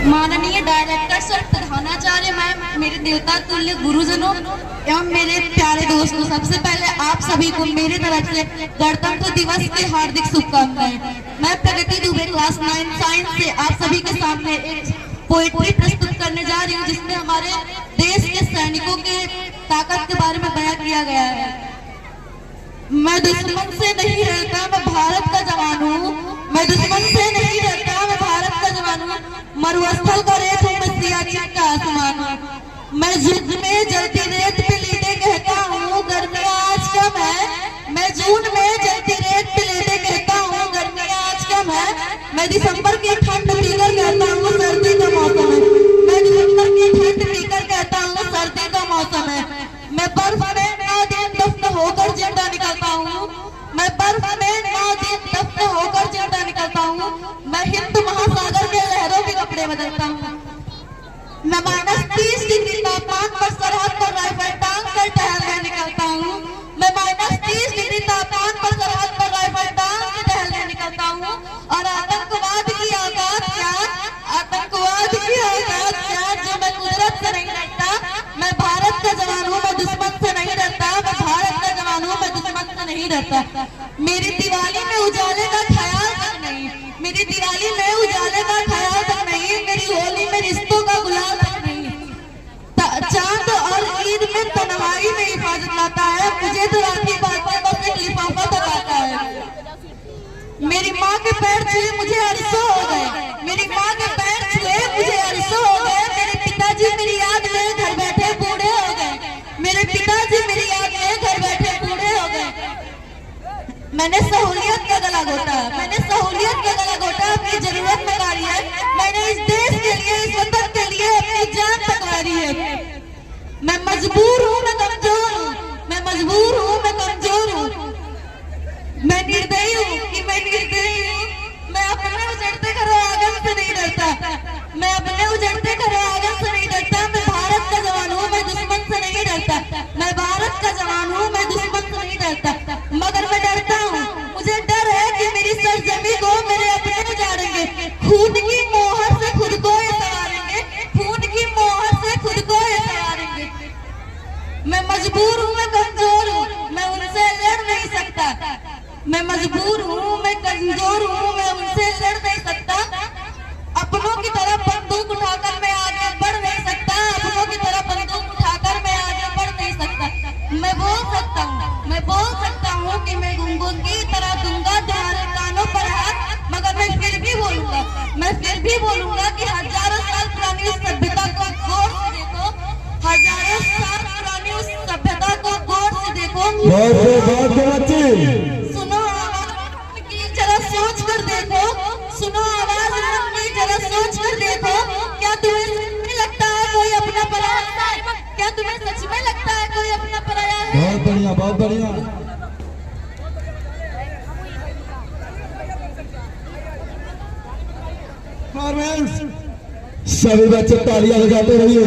माननीय director sir, प्रधानाचार्य ma'am, मेरे देवता तुल्य गुरुजनों एवं मेरे प्यारे दोस्तों, सबसे पहले आप सभी को मेरी तरफ से गणतंत्र दिवस की हार्दिक शुभकामनाएं। मैं प्रगति दुबे क्लास 9 साइंस से आप सभी के सामने एक पोएट्री प्रस्तुत करने जा रही हूँ, जिसमें हमारे देश के सैनिकों के ताकत के बारे में बयां किया गया है। मैं दुश्मन से नहीं डरता, मैं भारत का जवान हूँ। मैं दुश्मन से नहीं डरता, मैं भारत का जवान हूँ। मरुस्थल का रेत हूँ, मैं सियाचिन का आसमान हूँ। मैं युद्ध में जलती रेत पे लेटे कहता हूँ गर्मियाँ आज कम है। मैं जून में जलती रेत पे लेटे कहता हूँ गर्मियाँ आज कम है। मैं दिसंबर की ठंड पीकर कहता हूँ सर्दी का मौसम है। मैं दिसंबर की ठंड पीकर कहता हूँ सर्दी का मौसम है। मैं बर्फ में 9 दिन दफ्न होकर जिंदा निकलता हूँ। मैं बर्फ में 9 दिन दफ्न होकर जिंदा निकलता हूँ। मैं हिंद महासागर के लहरों के कपड़े बदलता हूँ। मैं -30 डिग्री तापमान पर सरहद पर राइफल टांग कर टहलने निकलता हूँ। मैं -30 डिग्री तापमान पर सरहद पर राइफल टांग कर टहलने निकलता हूँ। और आतंकवाद की औकात क्या, आतंकवाद की औकात क्या, जो मैं कुदरत से नहीं डरता। मैं भारत का जवान हूँ, मैं दुश्मन से नहीं डरता। मैं भारत का जवान हूँ, मैं दुश्मन से नहीं डरता। मेरी दिवाली में उजाले का ख्याल तक नहीं, मेरी दिवाली में उजाले का ख्याल तक नहीं, मेरी होली में रिश्तों का गुलाल तक नहीं। चांद और ईद में तन्हाई में हिफाजत लाता है, मुझे तो राखी बांधकर बस एक लिफाफा तक आता है। मेरी माँ के पैर छुए मुझे अरसों हो गए, मेरी माँ के पैर छुए मुझे अरसों हो गए। मेरे पिताजी मेरी याद में घर बैठे बूढ़े हो गए, मेरे पिताजी मेरी याद में घर बैठे बूढ़े हो गए। मैंने सहूलियत का गला घोटा, मैंने सहूलियत का गला घोटा, अपनी जरूरत नकारी है। मैंने इस देश के लिए, इस वतन के लिए अपनी जान तकरारी है। मैं मजबूर हूँ, मैं कमजोर हूँ, मैं मजबूर हूँ, मैं कमजोर हूँ। मैं निर्दयी हूँ कि मैं निर्दयी हूँ। मैं अपने उजड़ते घरों आंगन से नहीं डरता, मैं अपने उजड़ते घरों आंगन से नहीं डरता। मैं भारत का जवान हूँ, मैं दुश्मन से नहीं डरता। मैं भारत का जवान हूँ, मैं दुश्मन से नहीं डरता। मगर मैं डरता हूँ, मुझे डर है कि मेरी सरजमी को मेरे अपने उजाड़ेंगे। खून की मोहर से खुद को ये सवारेंगे, खून की मोहर से खुद को ये सवारेंगे। मैं मजबूर हूँ, मैं कमजोर हूँ, मैं उनसे लड़ नहीं सकता। मैं मजबूर हूँ, मैं कमजोर हूँ, मैं उनसे लड़ नहीं सकता। अपनों की तरफ बंदूक उठाकर मैं आगे बढ़ नहीं सकता, अपनों की तरफ बंदूक उठाकर मैं आगे बढ़ नहीं सकता। मैं बोल सकता हूँ, मैं बोल सकता हूँ कि मैं गुंगों की तरह दूंगा तुम्हारे कानों पर हाथ, मगर मैं फिर भी बोलूंगा, मैं फिर भी बोलूंगा कि हजारों साल पुरानी उस सभ्यता को गौर से देखो, हजारों साल पुरानी उस सभ्यता को गौर से देखो। सुनो आवाज की जरा सोच कर देखो, सुनो आवाज की जरा सोच कर देखो। क्या तुम्हें सच में लगता है कोई अपना पराया है? क्या तुम्हें सच में लगता है कोई अपना पराया है? बहुत बढ़िया, बहुत बढ़िया। सभी बच्चे तालियां बजाते रहिए।